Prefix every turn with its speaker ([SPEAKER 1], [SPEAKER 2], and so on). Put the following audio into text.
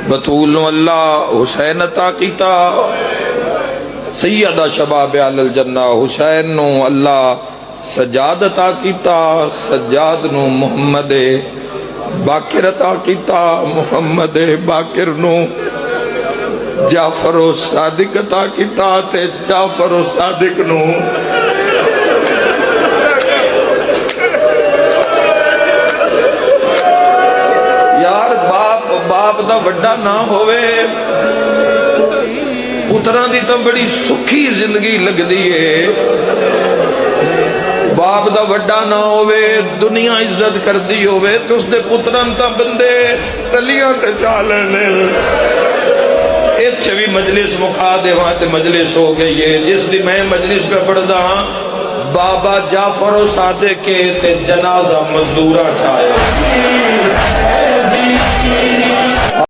[SPEAKER 1] بطول نو اللہ حسین عطا کیتا، سیدہ شباب اہل الجنہ حسین نو اللہ سجاد عطا کیتا، سجاد نو محمد باقر عطا کیتا، محمد باقر نو جعفر و صادق عطا کیتا، تے جعفر و صادق نو یار باپ دا وڈا نہ ہوئے، پتران دی تو بڑی سکھی زندگی لگ دیئے، باپ دا وڈا نہ ہوئے، دنیا عزت کر دی ہوئے، تو اس دے پتران تا بندے تلیاں تے چالے لے ایچھے بھی مجلس مکھا دے وہاں تے مجلس ہو گئی ہے، جس دی میں مجلس پہ پڑھ دا بابا جعفر و صادق کے تے جنازہ مزدورہ چاہے